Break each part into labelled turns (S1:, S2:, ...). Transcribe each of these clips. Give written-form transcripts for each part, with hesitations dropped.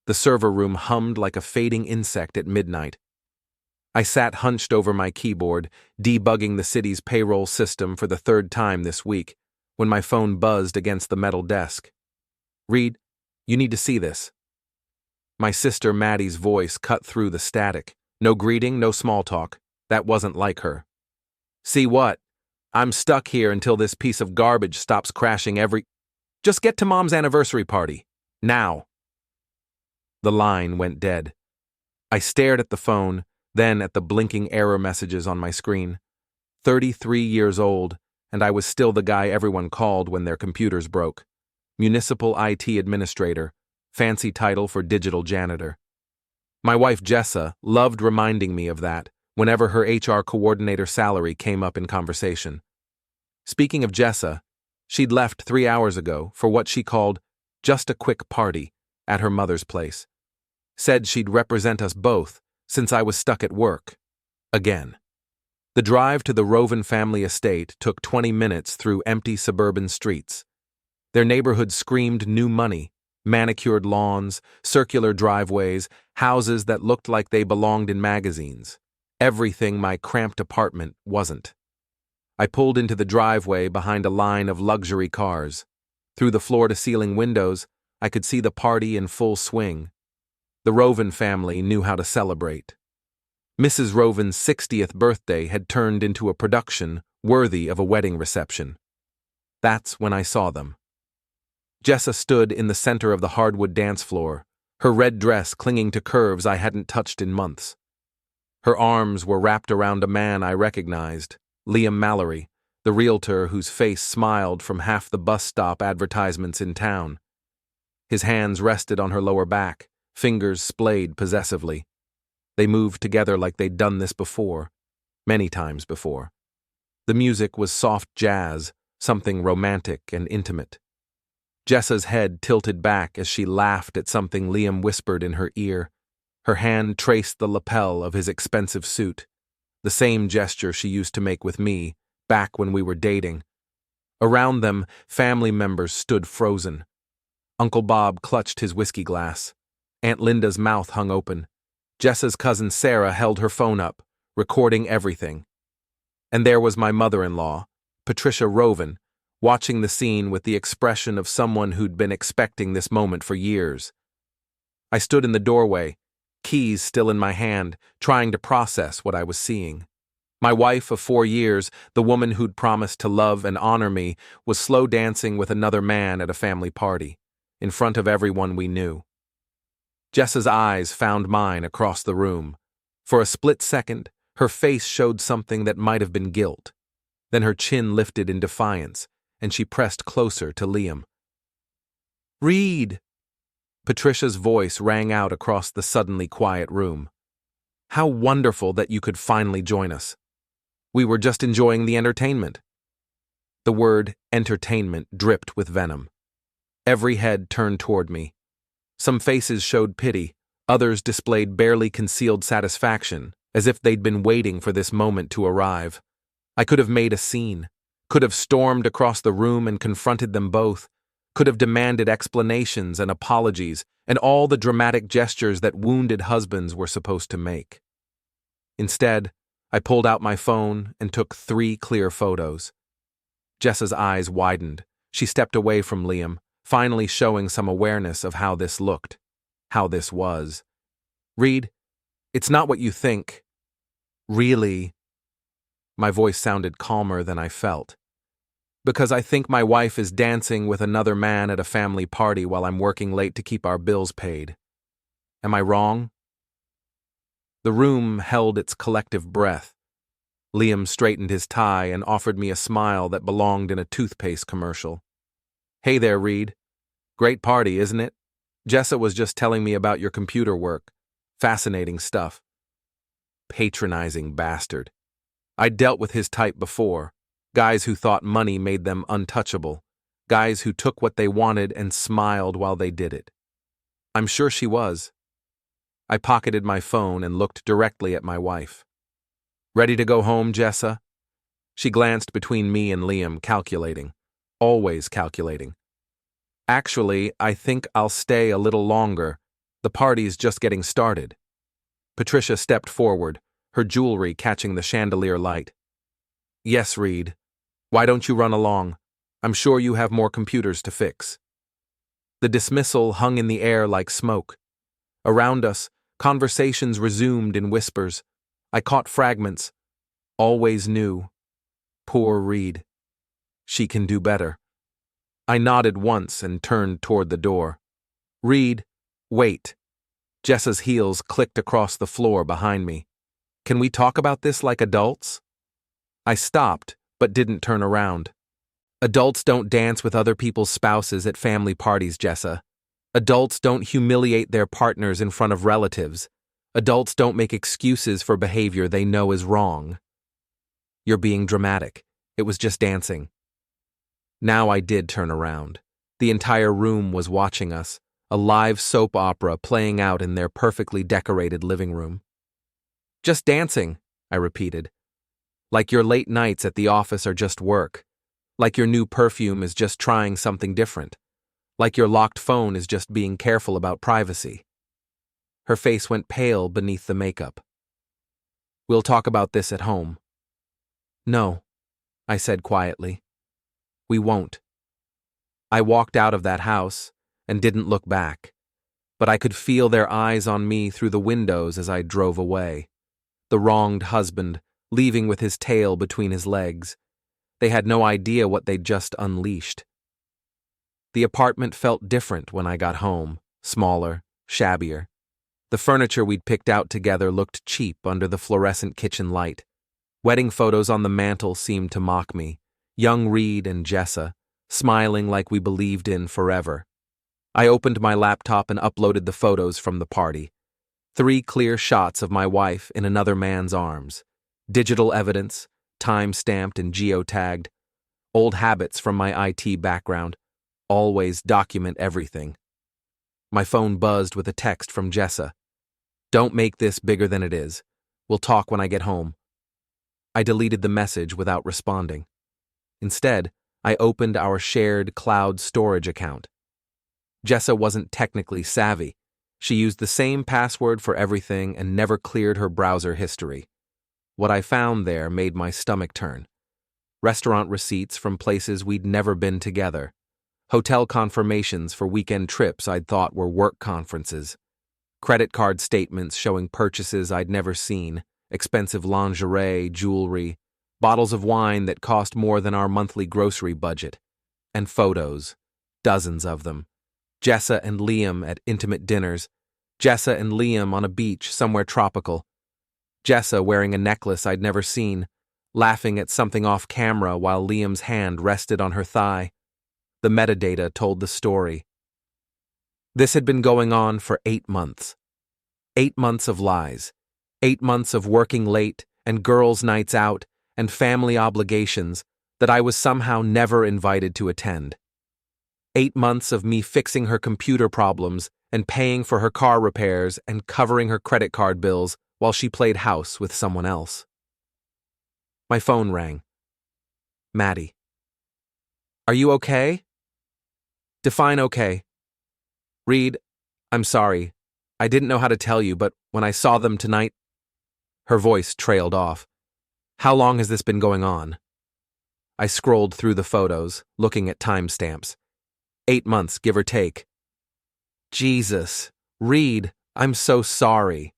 S1: The server room hummed like a fading insect at midnight. I sat hunched over my keyboard, debugging the city's payroll system for the third time this week, when my phone buzzed against the metal desk. "Reid, you need to see this." My sister Maddie's voice cut through the static. No greeting, no small talk. That wasn't like her. "See what? I'm stuck here until this piece of garbage stops crashing every— Just get to Mom's anniversary party. Now." The line went dead. I stared at the phone, then at the blinking error messages on my screen. 33 years old, and I was still the guy everyone called when their computers broke. Municipal IT administrator, fancy title for digital janitor. My wife Jessa loved reminding me of that whenever her HR coordinator salary came up in conversation. Speaking of Jessa, she'd left 3 hours ago for what she called just a quick party at her mother's place. Said she'd represent us both since I was stuck at work. Again. The drive to the Rovan family estate took 20 minutes through empty suburban streets. Their neighborhood screamed new money, manicured lawns, circular driveways, houses that looked like they belonged in magazines. Everything my cramped apartment wasn't. I pulled into the driveway behind a line of luxury cars. Through the floor-to-ceiling windows, I could see the party in full swing. The Rovan family knew how to celebrate. Mrs. Rovan's 60th birthday had turned into a production worthy of a wedding reception. That's when I saw them. Jessa stood in the center of the hardwood dance floor, her red dress clinging to curves I hadn't touched in months. Her arms were wrapped around a man I recognized, Mallory, the realtor whose face smiled from half the bus stop advertisements in town. His hands rested on her lower back, fingers splayed possessively. They moved together like they'd done this before, many times before. The music was soft jazz, something romantic and intimate. Jessa's head tilted back as she laughed at something Liam whispered in her ear. Her hand traced the lapel of his expensive suit, the same gesture she used to make with me back when we were dating. Around them, family members stood frozen. Uncle Bob clutched his whiskey glass. Aunt Linda's mouth hung open. Jessa's cousin Sarah held her phone up, recording everything. And there was my mother-in-law, Patricia Rovan, watching the scene with the expression of someone who'd been expecting this moment for years. I stood in the doorway, keys still in my hand, trying to process what I was seeing. My wife of 4 years, the woman who'd promised to love and honor me, was slow dancing with another man at a family party, in front of everyone we knew. Jessa's eyes found mine across the room. For a split second, her face showed something that might have been guilt. Then her chin lifted in defiance, and she pressed closer to Liam. "Reid!" Patricia's voice rang out across the suddenly quiet room. "How wonderful that you could finally join us. We were just enjoying the entertainment." The word entertainment dripped with venom. Every head turned toward me. Some faces showed pity, others displayed barely concealed satisfaction, as if they'd been waiting for this moment to arrive. I could have made a scene, could have stormed across the room and confronted them both, could have demanded explanations and apologies and all the dramatic gestures that wounded husbands were supposed to make. Instead, I pulled out my phone and took 3 clear photos. Jessa's eyes widened. She stepped away from Liam, finally showing some awareness of how this looked, how this was. "Reid, it's not what you think. Really." My voice sounded calmer than I felt. "Because I think my wife is dancing with another man at a family party while I'm working late to keep our bills paid. Am I wrong?" The room held its collective breath. Liam straightened his tie and offered me a smile that belonged in a toothpaste commercial. "Hey there, Reid. Great party, isn't it? Jessa was just telling me about your computer work. Fascinating stuff." Patronizing bastard. I'd dealt with his type before. Guys who thought money made them untouchable. Guys who took what they wanted and smiled while they did it. I'm sure she was. I pocketed my phone and looked directly at my wife. "Ready to go home, Jessa?" She glanced between me and Liam, calculating. Always calculating. "Actually, I think I'll stay a little longer. The party's just getting started. Patricia stepped forward, her jewelry catching the chandelier light. Yes, Reid. Why don't you run along? I'm sure you have more computers to fix. The dismissal hung in the air like smoke. Around us, conversations resumed in whispers. I caught fragments. Always knew. Poor Reid. She can do better. I nodded once and turned toward the door. Reid, wait. Jessa's heels clicked across the floor behind me. Can we talk about this like adults? I stopped, but didn't turn around. Adults don't dance with other people's spouses at family parties, Jessa. Adults don't humiliate their partners in front of relatives. Adults don't make excuses for behavior they know is wrong. You're being dramatic. It was just dancing. Now I did turn around. The entire room was watching us, a live soap opera playing out in their perfectly decorated living room. Just dancing, I repeated. Like your late nights at the office are just work. Like your new perfume is just trying something different. Like your locked phone is just being careful about privacy. Her face went pale beneath the makeup. We'll talk about this at home. No, I said quietly. We won't. I walked out of that house and didn't look back, but I could feel their eyes on me through the windows as I drove away. The wronged husband, leaving with his tail between his legs. They had no idea what they'd just unleashed. The apartment felt different when I got home, smaller, shabbier. The furniture we'd picked out together looked cheap under the fluorescent kitchen light. Wedding photos on the mantel seemed to mock me. Young Reid and Jessa, smiling like we believed in forever. I opened my laptop and uploaded the photos from the party. 3 clear shots of my wife in another man's arms. Digital evidence, time-stamped and geotagged. Old habits from my IT background. Always document everything. My phone buzzed with a text from Jessa. Don't make this bigger than it is. We'll talk when I get home. I deleted the message without responding. Instead, I opened our shared cloud storage account. Jessa wasn't technically savvy. She used the same password for everything and never cleared her browser history. What I found there made my stomach turn. Restaurant receipts from places we'd never been together. Hotel confirmations for weekend trips I'd thought were work conferences. Credit card statements showing purchases I'd never seen. Expensive lingerie, jewelry, bottles of wine that cost more than our monthly grocery budget. And photos. Dozens of them. Jessa and Liam at intimate dinners. Jessa and Liam on a beach somewhere tropical. Jessa wearing a necklace I'd never seen, laughing at something off camera while Liam's hand rested on her thigh. The metadata told the story. This had been going on for 8 months. 8 months of lies. 8 months of working late and girls' nights out and family obligations that I was somehow never invited to attend. 8 months of me fixing her computer problems and paying for her car repairs and covering her credit card bills while she played house with someone else. My phone rang. Maddie. Are you okay? Define okay. Reid, I'm sorry. I didn't know how to tell you, but when I saw them tonight... Her voice trailed off. How long has this been going on? I scrolled through the photos, looking at timestamps. 8 months, give or take. Jesus. Reid, I'm so sorry.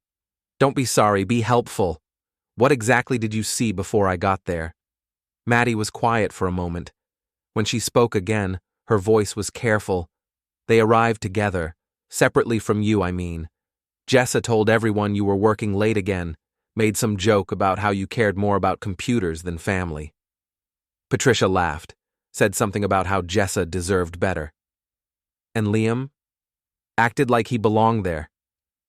S1: Don't be sorry, be helpful. What exactly did you see before I got there? Maddie was quiet for a moment. When she spoke again, her voice was careful. They arrived together, separately from you, I mean. Jessa told everyone you were working late again, made some joke about how you cared more about computers than family. Patricia laughed, said something about how Jessa deserved better. And Liam? Acted like he belonged there.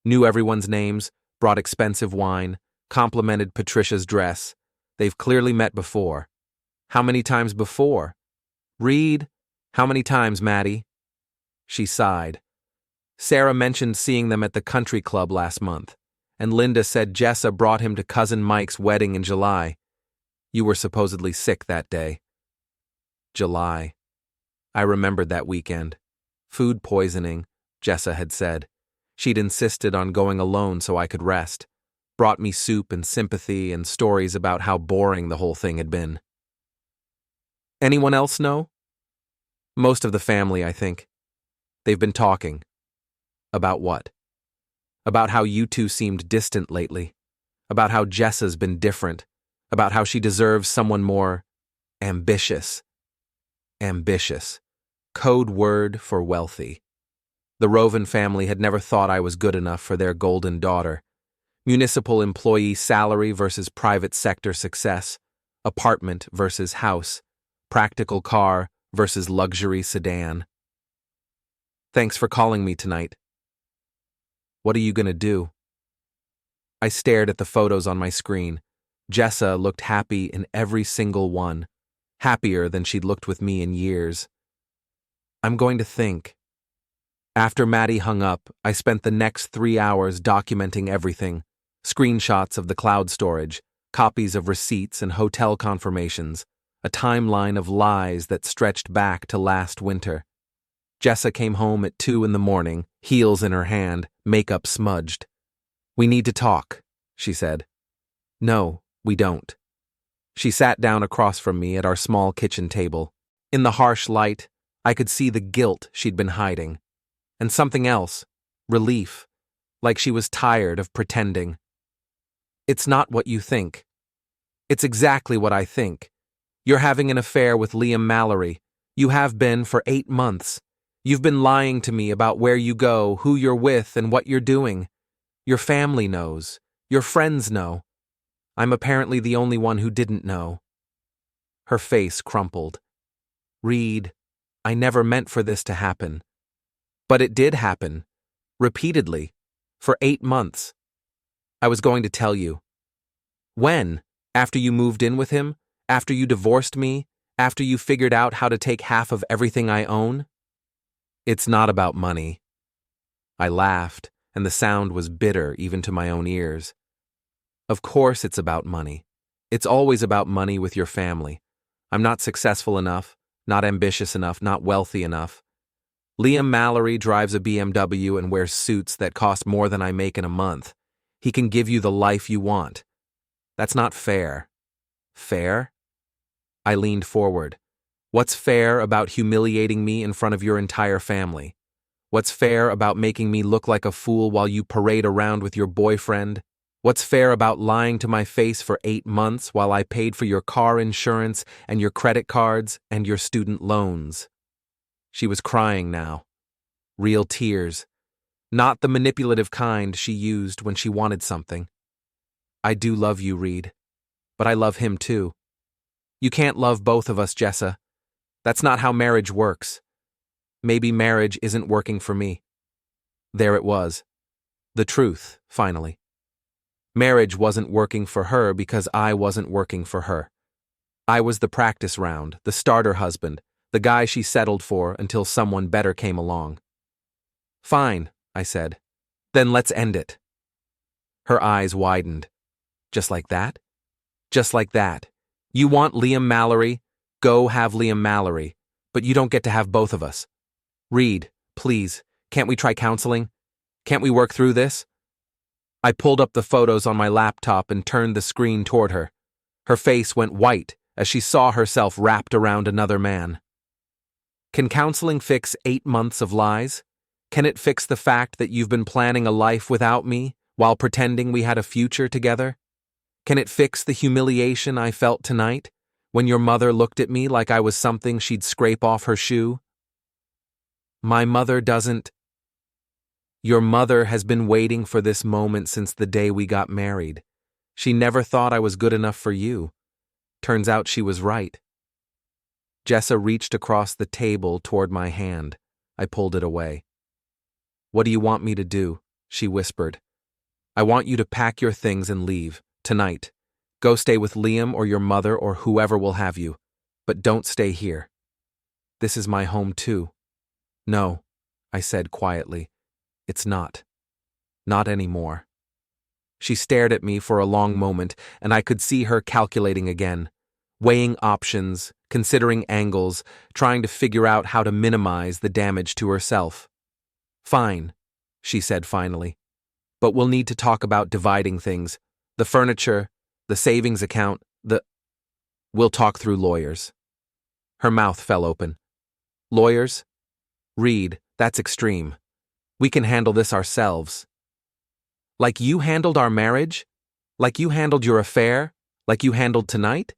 S1: Knew everyone's names, brought expensive wine, complimented Patricia's dress. They've clearly met before. How many times before? Reid, how many times, Maddie? She sighed. Sarah mentioned seeing them at the country club last month, and Linda said Jessa brought him to Cousin Mike's wedding in July. You were supposedly sick that day. July. I remembered that weekend. Food poisoning, Jessa had said. She'd insisted on going alone so I could rest, brought me soup and sympathy and stories about how boring the whole thing had been. Anyone else know? Most of the family, I think. They've been talking. About what? About how you two seemed distant lately. About how Jessa's been different. About how she deserves someone more ambitious. Ambitious. Code word for wealthy. The Rovan family had never thought I was good enough for their golden daughter. Municipal employee salary versus private sector success. Apartment versus house. Practical car versus luxury sedan. Thanks for calling me tonight. What are you gonna do? I stared at the photos on my screen. Jessa looked happy in every single one. Happier than she'd looked with me in years. I'm going to think. After Maddie hung up, I spent the next 3 hours documenting everything. Screenshots of the cloud storage, copies of receipts and hotel confirmations, a timeline of lies that stretched back to last winter. Jessa came home at 2 a.m, heels in her hand, makeup smudged. We need to talk, she said. No, we don't. She sat down across from me at our small kitchen table. In the harsh light, I could see the guilt she'd been hiding. And something else, relief, like she was tired of pretending. It's not what you think. It's exactly what I think. You're having an affair with Liam Mallory. You have been for 8 months. You've been lying to me about where you go, who you're with, and what you're doing. Your family knows. Your friends know. I'm apparently the only one who didn't know. Her face crumpled. Reid, I never meant for this to happen. But it did happen. Repeatedly. For 8 months. I was going to tell you. When? After you moved in with him? After you divorced me? After you figured out how to take half of everything I own? It's not about money. I laughed, and the sound was bitter even to my own ears. Of course it's about money. It's always about money with your family. I'm not successful enough, not ambitious enough, not wealthy enough. Liam Mallory drives a BMW and wears suits that cost more than I make in a month. He can give you the life you want. That's not fair. Fair? I leaned forward. What's fair about humiliating me in front of your entire family? What's fair about making me look like a fool while you parade around with your boyfriend? What's fair about lying to my face for 8 months while I paid for your car insurance and your credit cards and your student loans? She was crying now. Real tears. Not the manipulative kind she used when she wanted something. I do love you, Reid. But I love him too. You can't love both of us, Jessa. That's not how marriage works. Maybe marriage isn't working for me. There it was. The truth, finally. Marriage wasn't working for her because I wasn't working for her. I was the practice round, the starter husband, the guy she settled for until someone better came along. Fine, I said. Then let's end it. Her eyes widened. Just like that? Just like that. You want Liam Mallory? Go have Liam Mallory. But you don't get to have both of us. Reid, please, can't we try counseling? Can't we work through this? I pulled up the photos on my laptop and turned the screen toward her. Her face went white as she saw herself wrapped around another man. Can counseling fix 8 months of lies? Can it fix the fact that you've been planning a life without me while pretending we had a future together? Can it fix the humiliation I felt tonight when your mother looked at me like I was something she'd scrape off her shoe? My mother doesn't. Your mother has been waiting for this moment since the day we got married. She never thought I was good enough for you. Turns out she was right. Jessa reached across the table toward my hand. I pulled it away. What do you want me to do? She whispered. I want you to pack your things and leave, tonight. Go stay with Liam or your mother or whoever will have you. But don't stay here. This is my home too. No, I said quietly. It's not. Not anymore. She stared at me for a long moment, and I could see her calculating again, weighing options, considering angles, trying to figure out how to minimize the damage to herself. Fine, she said finally. But we'll need to talk about dividing things. The furniture, the savings account, We'll talk through lawyers. Her mouth fell open. Lawyers? Reid, that's extreme. We can handle this ourselves. Like you handled our marriage? Like you handled your affair? Like you handled tonight?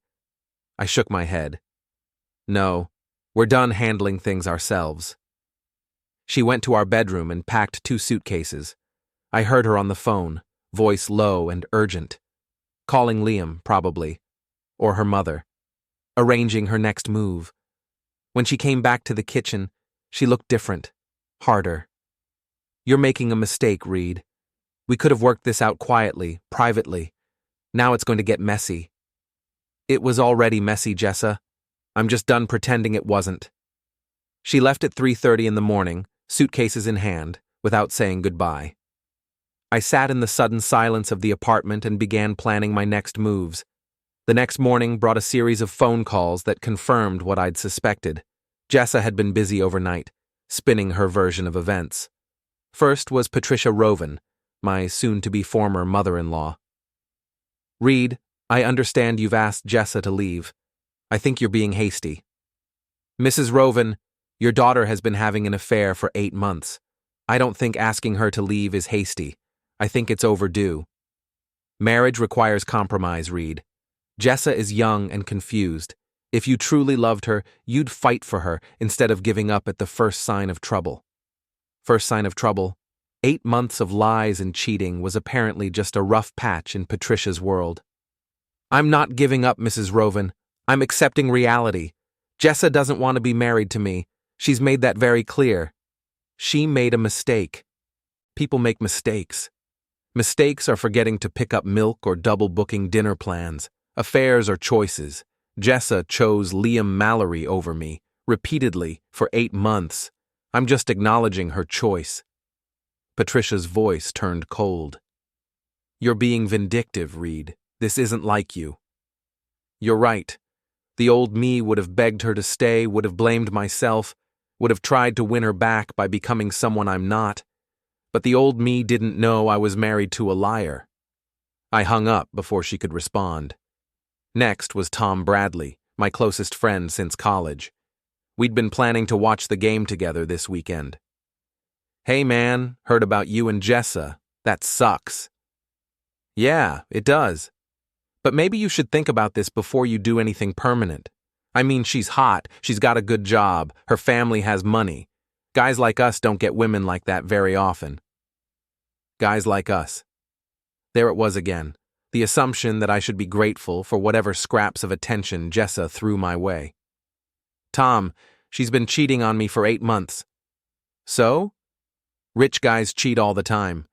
S1: I shook my head. No, we're done handling things ourselves. She went to our bedroom and packed 2 suitcases. I heard her on the phone, voice low and urgent. Calling Liam, probably. Or her mother. Arranging her next move. When she came back to the kitchen, she looked different. Harder. You're making a mistake, Reid. We could have worked this out quietly, privately. Now it's going to get messy. It was already messy, Jessa. I'm just done pretending it wasn't. She left at 3:30 in the morning, suitcases in hand, without saying goodbye. I sat in the sudden silence of the apartment and began planning my next moves. The next morning brought a series of phone calls that confirmed what I'd suspected. Jessa had been busy overnight, spinning her version of events. First was Patricia Rovan, my soon-to-be former mother-in-law. Reid, I understand you've asked Jessa to leave. I think you're being hasty. Mrs. Rovan, your daughter has been having an affair for 8 months. I don't think asking her to leave is hasty. I think it's overdue. Marriage requires compromise, Reid. Jessa is young and confused. If you truly loved her, you'd fight for her instead of giving up at the first sign of trouble. First sign of trouble? 8 months of lies and cheating was apparently just a rough patch in Patricia's world. I'm not giving up, Mrs. Rovan. I'm accepting reality. Jessa doesn't want to be married to me. She's made that very clear. She made a mistake. People make mistakes. Mistakes are forgetting to pick up milk or double booking dinner plans. Affairs are choices. Jessa chose Liam Mallory over me, repeatedly, for 8 months. I'm just acknowledging her choice. Patricia's voice turned cold. You're being vindictive, Reid. This isn't like you. You're right. The old me would have begged her to stay, would have blamed myself, would have tried to win her back by becoming someone I'm not. But the old me didn't know I was married to a liar. I hung up before she could respond. Next was Tom Bradley, my closest friend since college. We'd been planning to watch the game together this weekend. Hey man, heard about you and Jessa. That sucks. Yeah, it does. But maybe you should think about this before you do anything permanent. I mean, she's hot, she's got a good job, her family has money. Guys like us don't get women like that very often. Guys like us. There it was again, the assumption that I should be grateful for whatever scraps of attention Jessa threw my way. Tom, she's been cheating on me for 8 months. So? Rich guys cheat all the time.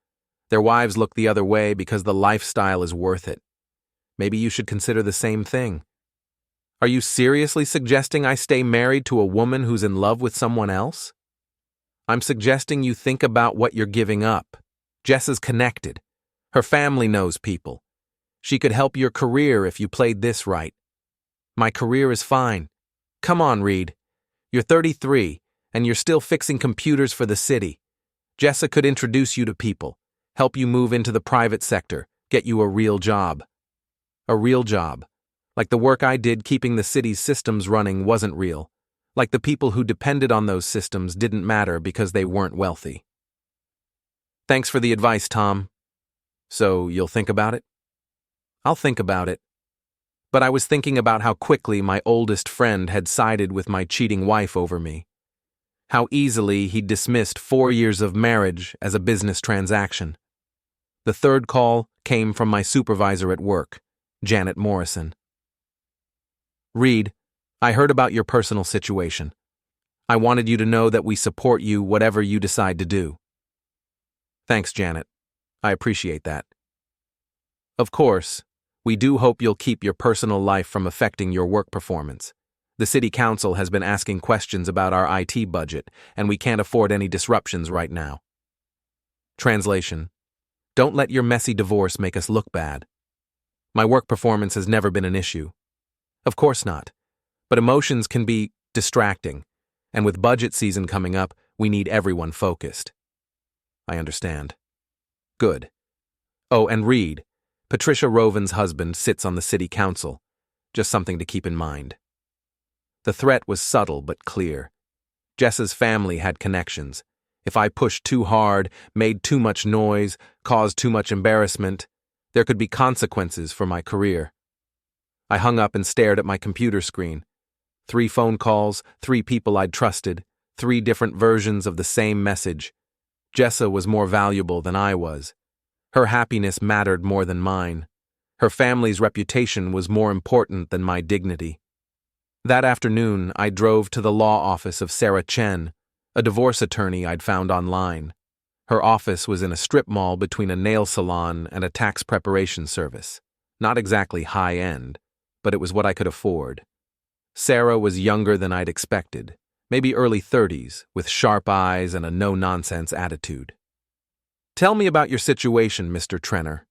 S1: Their wives look the other way because the lifestyle is worth it. Maybe you should consider the same thing. Are you seriously suggesting I stay married to a woman who's in love with someone else? I'm suggesting you think about what you're giving up. Jessa's connected. Her family knows people. She could help your career if you played this right. My career is fine. Come on, Reid. You're 33, and you're still fixing computers for the city. Jessa could introduce you to people, help you move into the private sector, get you a real job. A real job. Like the work I did keeping the city's systems running wasn't real. Like the people who depended on those systems didn't matter because they weren't wealthy. Thanks for the advice, Tom. So you'll think about it? I'll think about it. But I was thinking about how quickly my oldest friend had sided with my cheating wife over me. How easily he'd dismissed 4 years of marriage as a business transaction. The third call came from my supervisor at work, Janet Morrison. Reid, I heard about your personal situation. I wanted you to know that we support you whatever you decide to do. Thanks, Janet. I appreciate that. Of course, we do hope you'll keep your personal life from affecting your work performance. The City Council has been asking questions about our IT budget, and we can't afford any disruptions right now. Translation: Don't let your messy divorce make us look bad. My work performance has never been an issue. Of course not. But emotions can be distracting, and with budget season coming up, we need everyone focused. I understand. Good. Oh, and Reid, Patricia Rovan's husband, sits on the city council. Just something to keep in mind. The threat was subtle but clear. Jessa's family had connections. If I pushed too hard, made too much noise, caused too much embarrassment, there could be consequences for my career. I hung up and stared at my computer screen. 3 phone calls, 3 people I'd trusted, 3 different versions of the same message. Jessa was more valuable than I was. Her happiness mattered more than mine. Her family's reputation was more important than my dignity. That afternoon, I drove to the law office of Sarah Chen, a divorce attorney I'd found online. Her office was in a strip mall between a nail salon and a tax preparation service. Not exactly high-end, but it was what I could afford. Sarah was younger than I'd expected, maybe early 30s, with sharp eyes and a no-nonsense attitude. "Tell me about your situation, Mr. Trenner."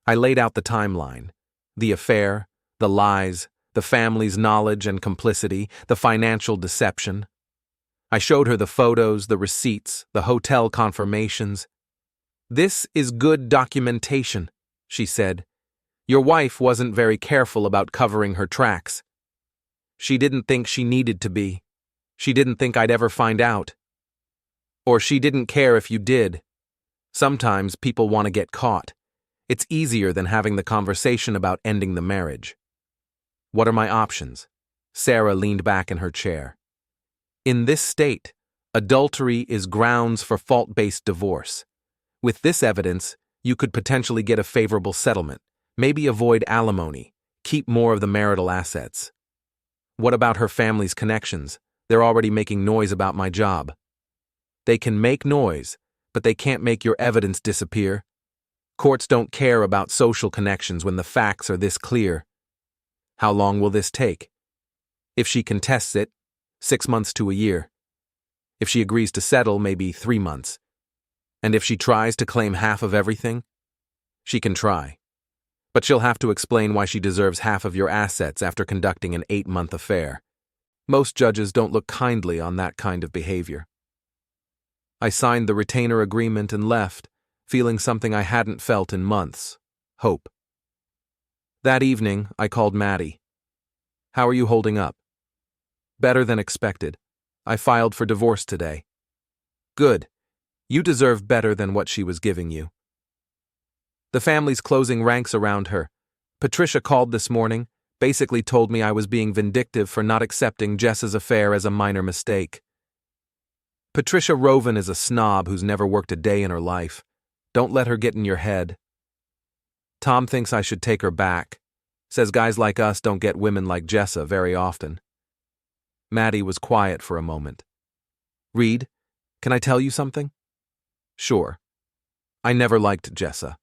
S1: I laid out the timeline. The affair, the lies, the family's knowledge and complicity, the financial deception. I showed her the photos, the receipts, the hotel confirmations. "This is good documentation," she said. "Your wife wasn't very careful about covering her tracks. She didn't think she needed to be. She didn't think I'd ever find out. Or she didn't care if you did. Sometimes people want to get caught. It's easier than having the conversation about ending the marriage." "What are my options?" Sarah leaned back in her chair. "In this state, adultery is grounds for fault-based divorce. With this evidence, you could potentially get a favorable settlement, maybe avoid alimony, keep more of the marital assets." "What about her family's connections? They're already making noise about my job." "They can make noise, but they can't make your evidence disappear. Courts don't care about social connections when the facts are this clear." "How long will this take?" "If she contests it, 6 months to a year. If she agrees to settle, maybe 3 months. And if she tries to claim half of everything?" "She can try. But she'll have to explain why she deserves half of your assets after conducting an 8-month affair. Most judges don't look kindly on that kind of behavior." I signed the retainer agreement and left, feeling something I hadn't felt in months: hope. That evening, I called Maddie. "How are you holding up?" "Better than expected. I filed for divorce today." "Good. You deserve better than what she was giving you." The family's closing ranks around her. Patricia called this morning, basically told me I was being vindictive for not accepting Jessa's affair as a minor mistake. "Patricia Rovan is a snob who's never worked a day in her life. Don't let her get in your head. Tom thinks I should take her back. Says guys like us don't get women like Jessa very often." Maddie was quiet for a moment. "Reid, can I tell you something?" "Sure. I never liked Jessa.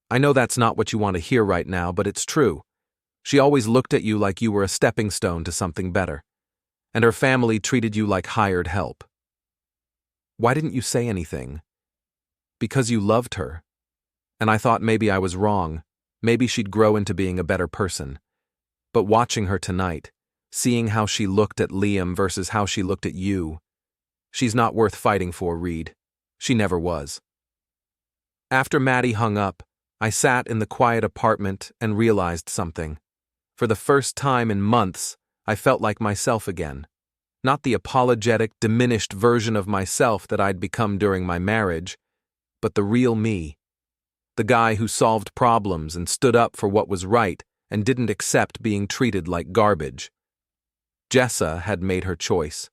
S1: I know that's not what you want to hear right now, but it's true. She always looked at you like you were a stepping stone to something better. And her family treated you like hired help." "Why didn't you say anything?" "Because you loved her. And I thought maybe I was wrong. Maybe she'd grow into being a better person. But watching her tonight, seeing how she looked at Liam versus how she looked at you, she's not worth fighting for, Reid. She never was." After Maddie hung up, I sat in the quiet apartment and realized something. For the first time in months, I felt like myself again. Not the apologetic, diminished version of myself that I'd become during my marriage, but the real me. The guy who solved problems and stood up for what was right and didn't accept being treated like garbage. Jessa had made her choice.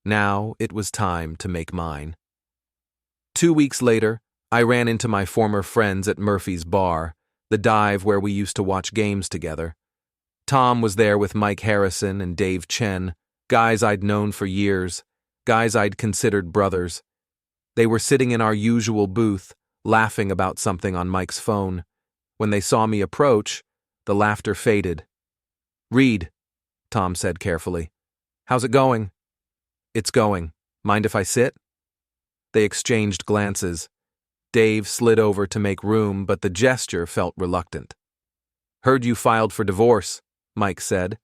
S1: Now it was time to make mine. 2 weeks later, I ran into my former friends at Murphy's Bar, the dive where we used to watch games together. Tom was there with Mike Harrison and Dave Chen, guys I'd known for years, guys I'd considered brothers. They were sitting in our usual booth, laughing about something on Mike's phone. When they saw me approach, the laughter faded. "Reid," Tom said carefully. "How's it going?" "It's going. Mind if I sit?" They exchanged glances. Dave slid over to make room, but the gesture felt reluctant. "Heard you filed for divorce," Mike said.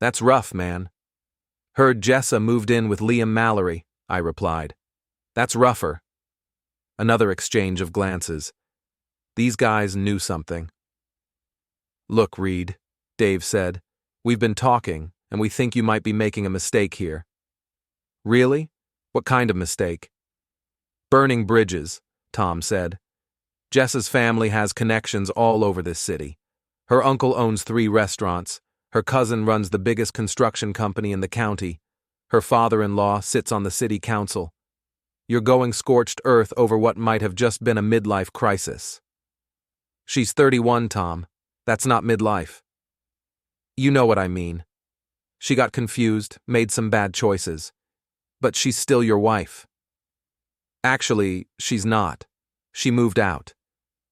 S1: "That's rough, man." "Heard Jessa moved in with Liam Mallory," I replied. "That's rougher. Another exchange of glances. These guys knew something. "Look, Reid," Dave said, "we've been talking, and we think you might be making a mistake here." "Really? What kind of mistake?" "Burning bridges," Tom said. "Jessa's family has connections all over this city. Her uncle owns 3 restaurants. Her cousin runs the biggest construction company in the county. Her father-in-law sits on the city council. You're going scorched earth over what might have just been a midlife crisis." "She's 31, Tom. That's not midlife." "You know what I mean. She got confused, made some bad choices. But she's still your wife." "Actually, she's not. She moved out.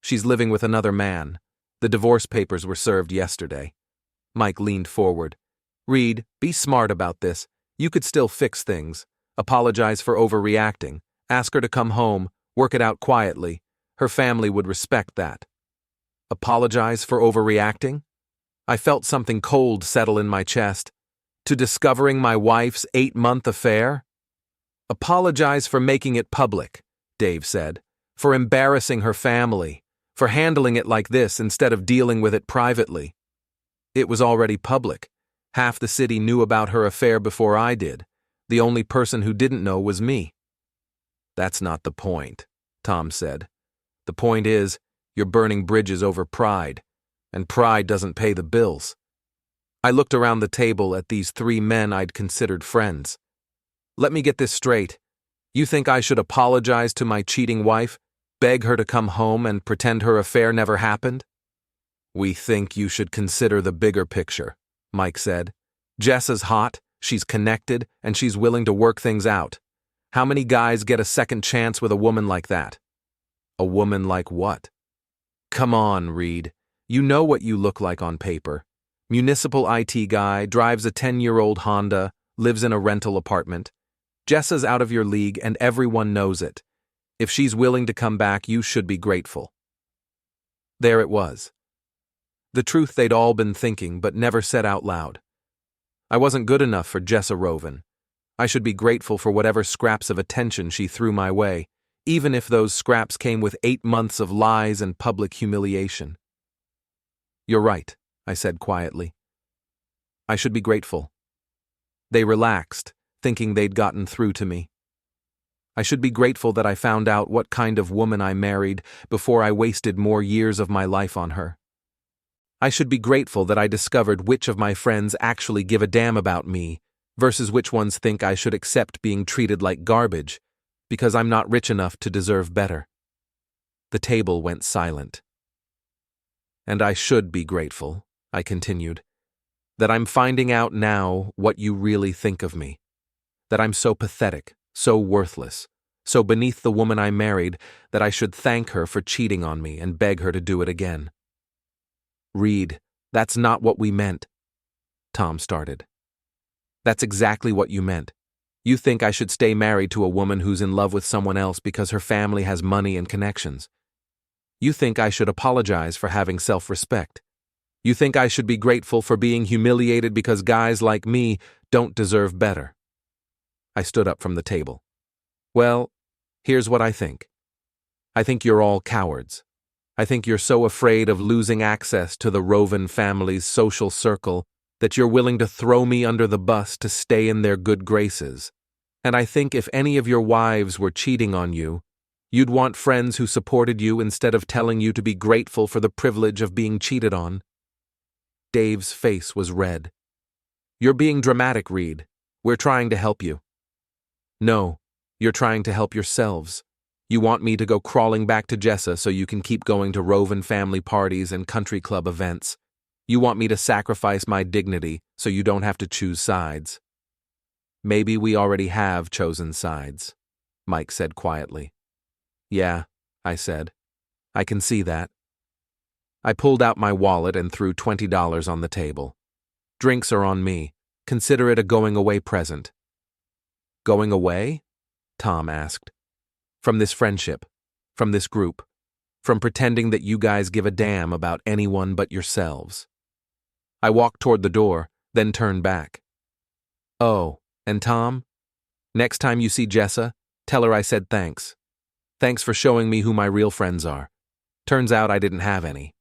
S1: She's living with another man. The divorce papers were served yesterday." Mike leaned forward. "Reid, be smart about this. You could still fix things. Apologize for overreacting. Ask her to come home, work it out quietly. Her family would respect that." Apologize for overreacting? I felt something cold settle in my chest. To discovering my wife's 8-month affair? "Apologize for making it public," Dave said. "For embarrassing her family. For handling it like this instead of dealing with it privately." "It was already public. Half the city knew about her affair before I did. The only person who didn't know was me." "That's not the point," Tom said. "The point is, you're burning bridges over pride, and pride doesn't pay the bills." I looked around the table at these 3 men I'd considered friends. "Let me get this straight. You think I should apologize to my cheating wife, beg her to come home, and pretend her affair never happened?" "We think you should consider the bigger picture," Mike said. "Jessa's hot, she's connected, and she's willing to work things out. How many guys get a second chance with a woman like that?" "A woman like what?" "Come on, Reid. You know what you look like on paper. Municipal IT guy, drives a 10-year-old Honda, lives in a rental apartment. Jessa's out of your league and everyone knows it. If she's willing to come back, you should be grateful." There it was. The truth they'd all been thinking but never said out loud. I wasn't good enough for Jessa Rovan. I should be grateful for whatever scraps of attention she threw my way, even if those scraps came with 8 months of lies and public humiliation. "You're right," I said quietly. "I should be grateful." They relaxed, thinking they'd gotten through to me. I should be grateful that I found out what kind of woman I married before I wasted more years of my life on her. I should be grateful that I discovered which of my friends actually give a damn about me versus which ones think I should accept being treated like garbage because I'm not rich enough to deserve better. The table went silent. "And I should be grateful," I continued, "that I'm finding out now what you really think of me. That I'm so pathetic, so worthless, so beneath the woman I married that I should thank her for cheating on me and beg her to do it again." "Reid, that's not what we meant," Tom started. "That's exactly what you meant. You think I should stay married to a woman who's in love with someone else because her family has money and connections. You think I should apologize for having self-respect. You think I should be grateful for being humiliated because guys like me don't deserve better." I stood up from the table. "Well, here's what I think. I think you're all cowards. I think you're so afraid of losing access to the Rovan family's social circle that you're willing to throw me under the bus to stay in their good graces. And I think if any of your wives were cheating on you, you'd want friends who supported you instead of telling you to be grateful for the privilege of being cheated on." Dave's face was red. "You're being dramatic, Reid. We're trying to help you." "No, you're trying to help yourselves. You want me to go crawling back to Jessa so you can keep going to Rovan family parties and country club events. You want me to sacrifice my dignity so you don't have to choose sides." "Maybe we already have chosen sides," Mike said quietly. "Yeah," I said. "I can see that." I pulled out my wallet and threw $20 on the table. "Drinks are on me. Consider it a going-away present." "Going away?" Tom asked. "From this friendship, from this group, from pretending that you guys give a damn about anyone but yourselves." I walked toward the door, then turned back. "Oh, and Tom, next time you see Jessa, tell her I said thanks. Thanks for showing me who my real friends are. Turns out I didn't have any.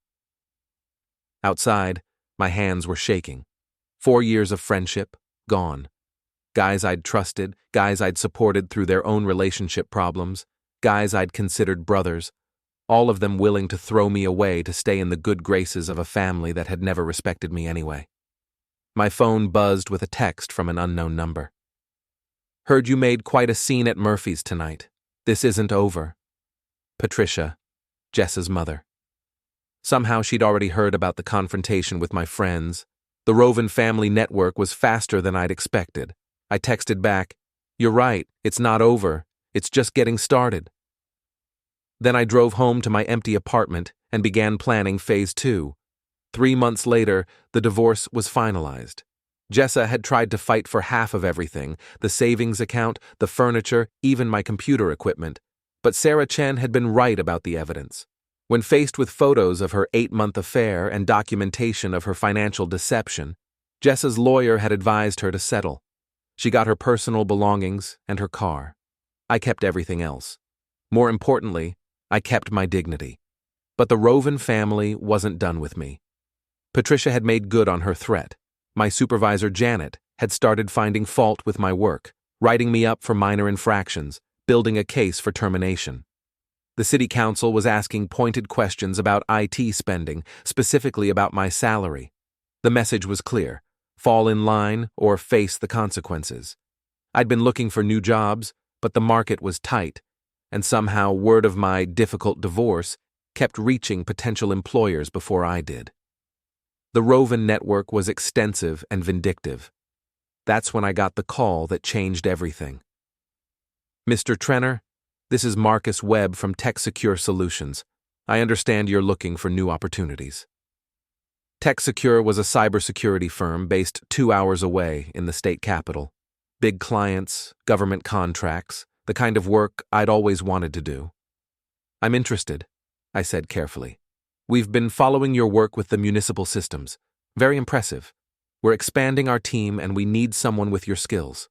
S1: Outside, my hands were shaking. 4 years of friendship, gone. Guys I'd trusted, guys I'd supported through their own relationship problems, guys I'd considered brothers, all of them willing to throw me away to stay in the good graces of a family that had never respected me anyway. My phone buzzed with a text from an unknown number. Heard you made quite a scene at Murphy's tonight. This isn't over. Patricia, Jessa's mother. Somehow she'd already heard about the confrontation with my friends. The Rovan family network was faster than I'd expected. I texted back, "You're right, it's not over. It's just getting started." Then I drove home to my empty apartment and began planning phase 2. 3 months later, the divorce was finalized. Jessa had tried to fight for half of everything, the savings account, the furniture, even my computer equipment. But Sarah Chen had been right about the evidence. When faced with photos of her 8-month affair and documentation of her financial deception, Jessa's lawyer had advised her to settle. She got her personal belongings and her car. I kept everything else. More importantly, I kept my dignity. But the Rovan family wasn't done with me. Patricia had made good on her threat. My supervisor, Janet, had started finding fault with my work, writing me up for minor infractions, building a case for termination. The city council was asking pointed questions about IT spending, specifically about my salary. The message was clear: fall in line or face the consequences. I'd been looking for new jobs, but the market was tight, and somehow word of my difficult divorce kept reaching potential employers before I did. The Rovan network was extensive and vindictive. That's when I got the call that changed everything. Mr. Trenner, this is Marcus Webb from Tech Secure Solutions. I understand you're looking for new opportunities. Tech Secure was a cybersecurity firm based 2 hours away in the state capital. Big clients, government contracts, the kind of work I'd always wanted to do. I'm interested, I said carefully. We've been following your work with the municipal systems. Very impressive. We're expanding our team and we need someone with your skills.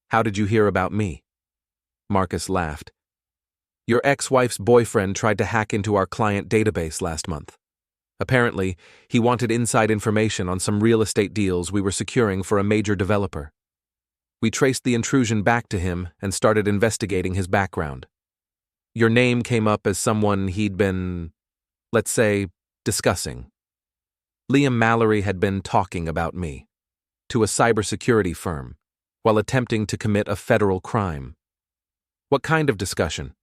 S1: How did you hear about me? Marcus laughed. Your ex-wife's boyfriend tried to hack into our client database last month. Apparently, he wanted inside information on some real estate deals we were securing for a major developer. We traced the intrusion back to him and started investigating his background. Your name came up as someone he'd been, let's say, discussing. Liam Mallory had been talking about me to a cybersecurity firm while attempting to commit a federal crime. What kind of discussion?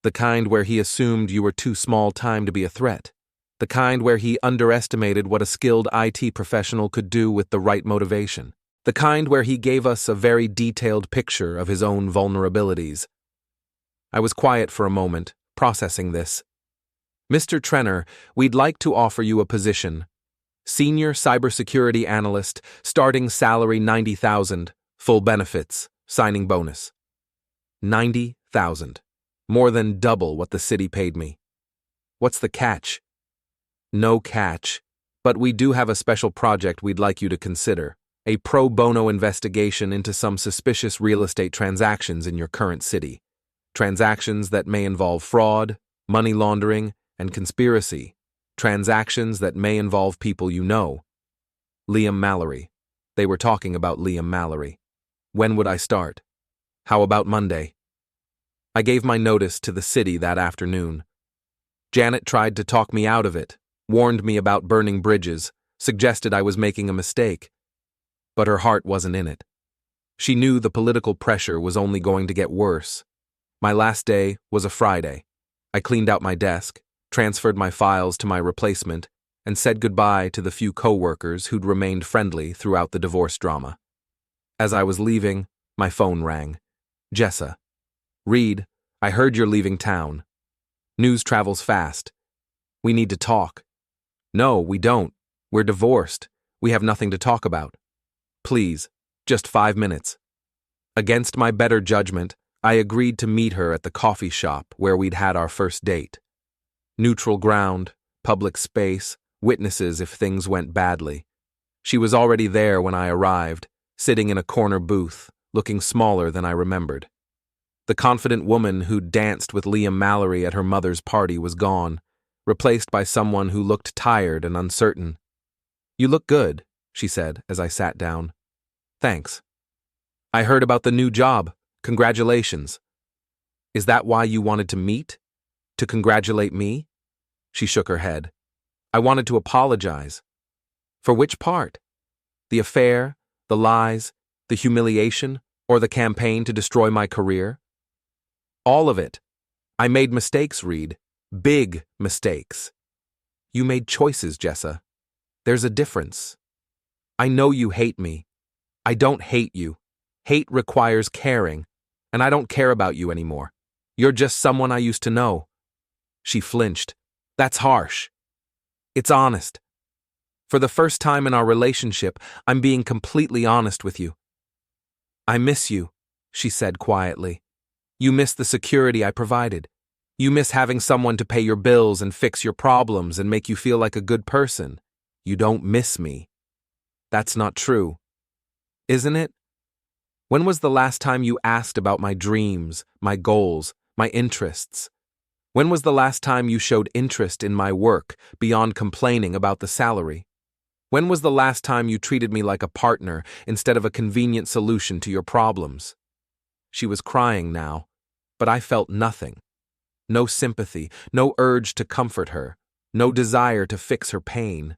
S1: The kind where he assumed you were too small time to be a threat. The kind where he underestimated what a skilled IT professional could do with the right motivation. The kind where he gave us a very detailed picture of his own vulnerabilities. I was quiet for a moment, processing this. Mr. Trenner, we'd like to offer you a position. Senior Cybersecurity Analyst, starting salary $90,000, full benefits, signing bonus. $90,000. More than double what the city paid me. What's the catch? No catch, but we do have a special project we'd like you to consider. A pro bono investigation into some suspicious real estate transactions in your current city. Transactions that may involve fraud, money laundering, and conspiracy. Transactions that may involve people you know. Liam Mallory. They were talking about Liam Mallory. When would I start? How about Monday? I gave my notice to the city that afternoon. Janet tried to talk me out of it, warned me about burning bridges, suggested I was making a mistake. But her heart wasn't in it. She knew the political pressure was only going to get worse. My last day was a Friday. I cleaned out my desk, transferred my files to my replacement, and said goodbye to the few co-workers who'd remained friendly throughout the divorce drama. As I was leaving, my phone rang. Jessa. Reid, I heard you're leaving town. News travels fast. We need to talk. No, we don't. We're divorced. We have nothing to talk about. Please, just 5 minutes. Against my better judgment, I agreed to meet her at the coffee shop where we'd had our first date. Neutral ground, public space, witnesses if things went badly. She was already there when I arrived, sitting in a corner booth, looking smaller than I remembered. The confident woman who danced with Liam Mallory at her mother's party was gone, replaced by someone who looked tired and uncertain. "You look good," she said as I sat down. "Thanks. I heard about the new job. Congratulations." "Is that why you wanted to meet? To congratulate me?" She shook her head. "I wanted to apologize." "For which part? The affair, the lies, the humiliation, or the campaign to destroy my career?" "All of it. I made mistakes, Reid. Big mistakes." "You made choices, Jessa. There's a difference. I know you hate me. I don't hate you. Hate requires caring, and I don't care about you anymore. You're just someone I used to know." She flinched. "That's harsh." "It's honest. For the first time in our relationship, I'm being completely honest with you." "I miss you," she said quietly. "You miss the security I provided. You miss having someone to pay your bills and fix your problems and make you feel like a good person. You don't miss me." "That's not true." "Isn't it? When was the last time you asked about my dreams, my goals, my interests? When was the last time you showed interest in my work beyond complaining about the salary? When was the last time you treated me like a partner instead of a convenient solution to your problems?" She was crying now, but I felt nothing. No sympathy, no urge to comfort her, no desire to fix her pain.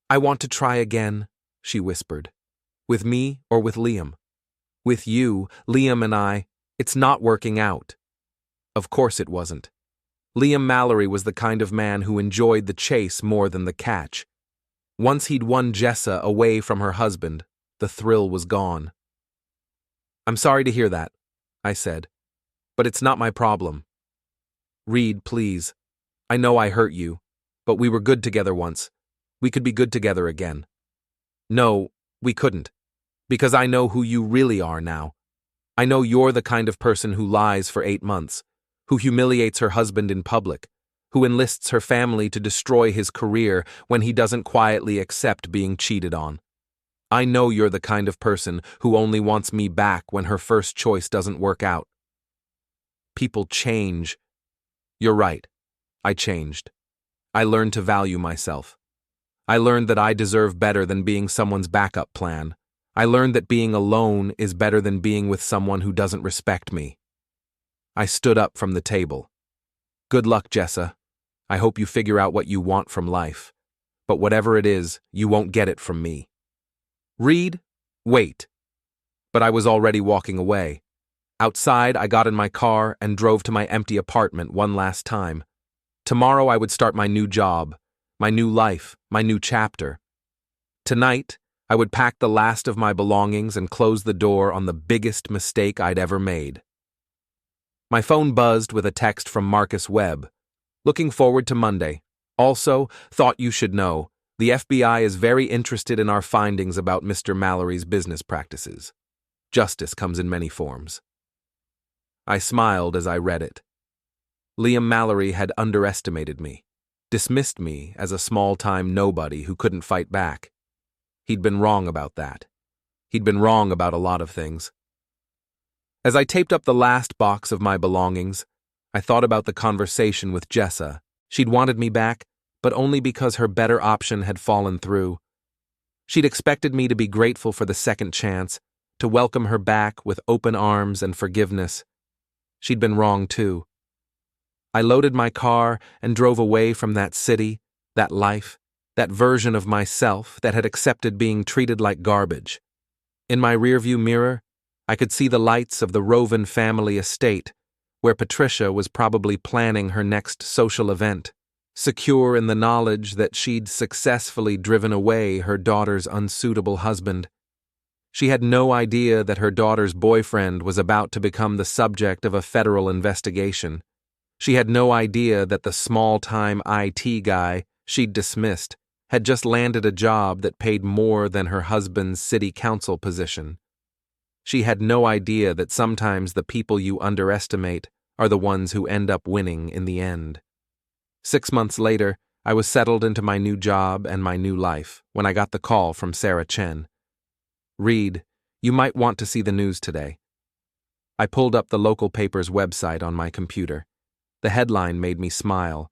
S1: "I want to try again," she whispered. "With me or with Liam? With you, Liam and I, it's not working out." Of course it wasn't. Liam Mallory was the kind of man who enjoyed the chase more than the catch. Once he'd won Jessa away from her husband, the thrill was gone. "I'm sorry to hear that," I said, "but it's not my problem." "Reid, please. I know I hurt you, but we were good together once. We could be good together again." "No, we couldn't. Because I know who you really are now. I know you're the kind of person who lies for 8 months, who humiliates her husband in public, who enlists her family to destroy his career when he doesn't quietly accept being cheated on. I know you're the kind of person who only wants me back when her first choice doesn't work out." "People change." "You're right. I changed. I learned to value myself. I learned that I deserve better than being someone's backup plan. I learned that being alone is better than being with someone who doesn't respect me." I stood up from the table. "Good luck, Jessa. I hope you figure out what you want from life. But whatever it is, you won't get it from me." "Reid, wait." But I was already walking away. Outside, I got in my car and drove to my empty apartment one last time. Tomorrow I would start my new job, my new life, my new chapter. Tonight, I would pack the last of my belongings and close the door on the biggest mistake I'd ever made. My phone buzzed with a text from Marcus Webb. "Looking forward to Monday. Also, thought you should know, the FBI is very interested in our findings about Mr. Mallory's business practices. Justice comes in many forms." I smiled as I read it. Liam Mallory had underestimated me, dismissed me as a small-time nobody who couldn't fight back. He'd been wrong about that. He'd been wrong about a lot of things. As I taped up the last box of my belongings, I thought about the conversation with Jessa. She'd wanted me back, but only because her better option had fallen through. She'd expected me to be grateful for the second chance, to welcome her back with open arms and forgiveness. She'd been wrong too. I loaded my car and drove away from that city, that life, that version of myself that had accepted being treated like garbage. In my rearview mirror, I could see the lights of the Rovan family estate, where Patricia was probably planning her next social event, secure in the knowledge that she'd successfully driven away her daughter's unsuitable husband. She had no idea that her daughter's boyfriend was about to become the subject of a federal investigation. She had no idea that the small-time IT guy she'd dismissed had just landed a job that paid more than her husband's city council position. She had no idea that sometimes the people you underestimate are the ones who end up winning in the end. 6 months later, I was settled into my new job and my new life when I got the call from Sarah Chen. "Reid, you might want to see the news today." I pulled up the local paper's website on my computer. The headline made me smile.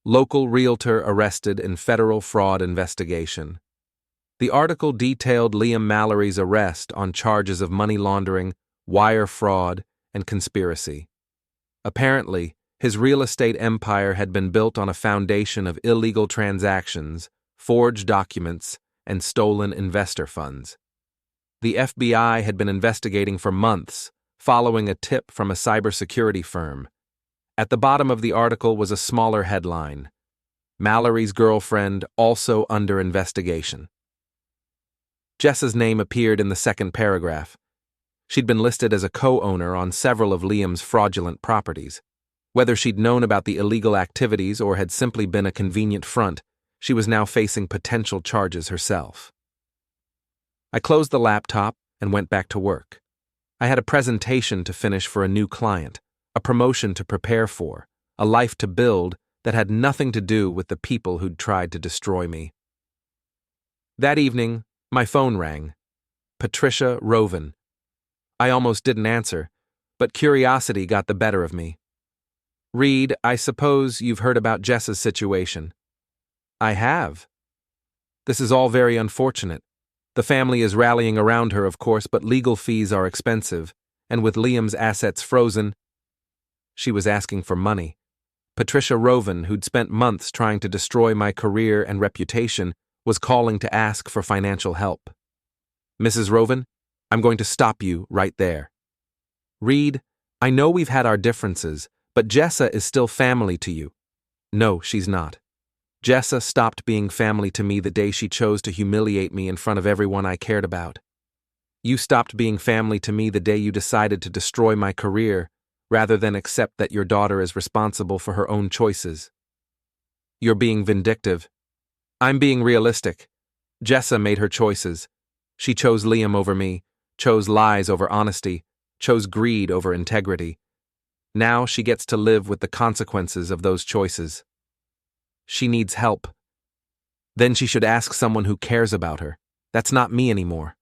S1: Local realtor arrested in federal fraud investigation. The article detailed Liam Mallory's arrest on charges of money laundering, wire fraud, and conspiracy. Apparently, his real estate empire had been built on a foundation of illegal transactions, forged documents, and stolen investor funds. The FBI had been investigating for months, following a tip from a cybersecurity firm. At the bottom of the article was a smaller headline: Mallory's girlfriend also under investigation. Jessa's name appeared in the second paragraph. She'd been listed as a co-owner on several of Liam's fraudulent properties. Whether she'd known about the illegal activities or had simply been a convenient front, she was now facing potential charges herself. I closed the laptop and went back to work. I had a presentation to finish for a new client, a promotion to prepare for, a life to build that had nothing to do with the people who'd tried to destroy me. That evening, my phone rang. Patricia Rovan. I almost didn't answer, but curiosity got the better of me. Reid, I suppose you've heard about Jessa's situation. I have. This is all very unfortunate. The family is rallying around her, of course, but legal fees are expensive, and with Liam's assets frozen, she was asking for money. Patricia Rovan, who'd spent months trying to destroy my career and reputation, was calling to ask for financial help. Mrs. Rovan, I'm going to stop you right there. Reid, I know we've had our differences, but Jessa is still family to you. No, she's not. Jessa stopped being family to me the day she chose to humiliate me in front of everyone I cared about. You stopped being family to me the day you decided to destroy my career, rather than accept that your daughter is responsible for her own choices. You're being vindictive. I'm being realistic. Jessa made her choices. She chose Liam over me, chose lies over honesty, chose greed over integrity. Now she gets to live with the consequences of those choices. She needs help. Then she should ask someone who cares about her. That's not me anymore.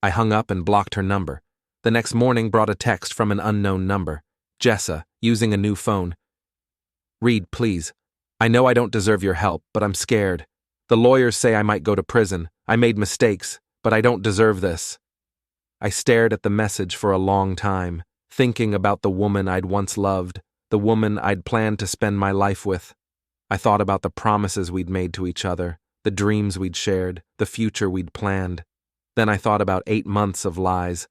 S1: I hung up and blocked her number. The next morning brought a text from an unknown number. Jessa, using a new phone. Reid, please. I know I don't deserve your help, but I'm scared. The lawyers say I might go to prison. I made mistakes, but I don't deserve this. I stared at the message for a long time, thinking about the woman I'd once loved, the woman I'd planned to spend my life with. I thought about the promises we'd made to each other, the dreams we'd shared, the future we'd planned. Then I thought about 8 months of lies.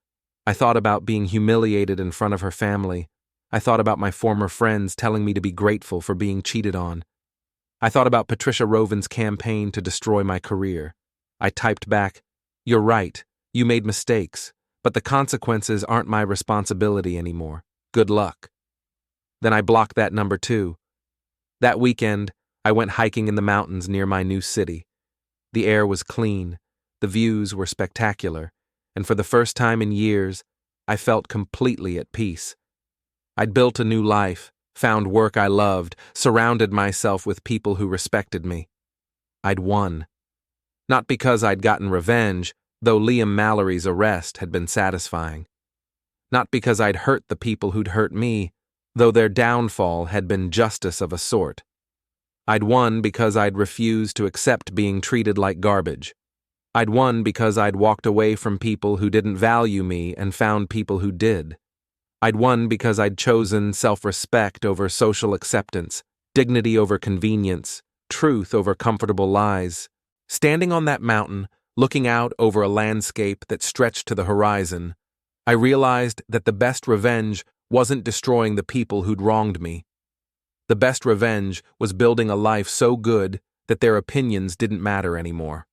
S1: I thought about being humiliated in front of her family. I thought about my former friends telling me to be grateful for being cheated on. I thought about Patricia Rovan's campaign to destroy my career. I typed back, "You're right, you made mistakes, but the consequences aren't my responsibility anymore. Good luck." Then I blocked that number too. That weekend, I went hiking in the mountains near my new city. The air was clean, the views were spectacular, and for the first time in years, I felt completely at peace. I'd built a new life, found work I loved, surrounded myself with people who respected me. I'd won. Not because I'd gotten revenge, though Liam Mallory's arrest had been satisfying. Not because I'd hurt the people who'd hurt me, though their downfall had been justice of a sort. I'd won because I'd refused to accept being treated like garbage. I'd won because I'd walked away from people who didn't value me and found people who did. I'd won because I'd chosen self-respect over social acceptance, dignity over convenience, truth over comfortable lies. Standing on that mountain, looking out over a landscape that stretched to the horizon, I realized that the best revenge wasn't destroying the people who'd wronged me. The best revenge was building a life so good that their opinions didn't matter anymore.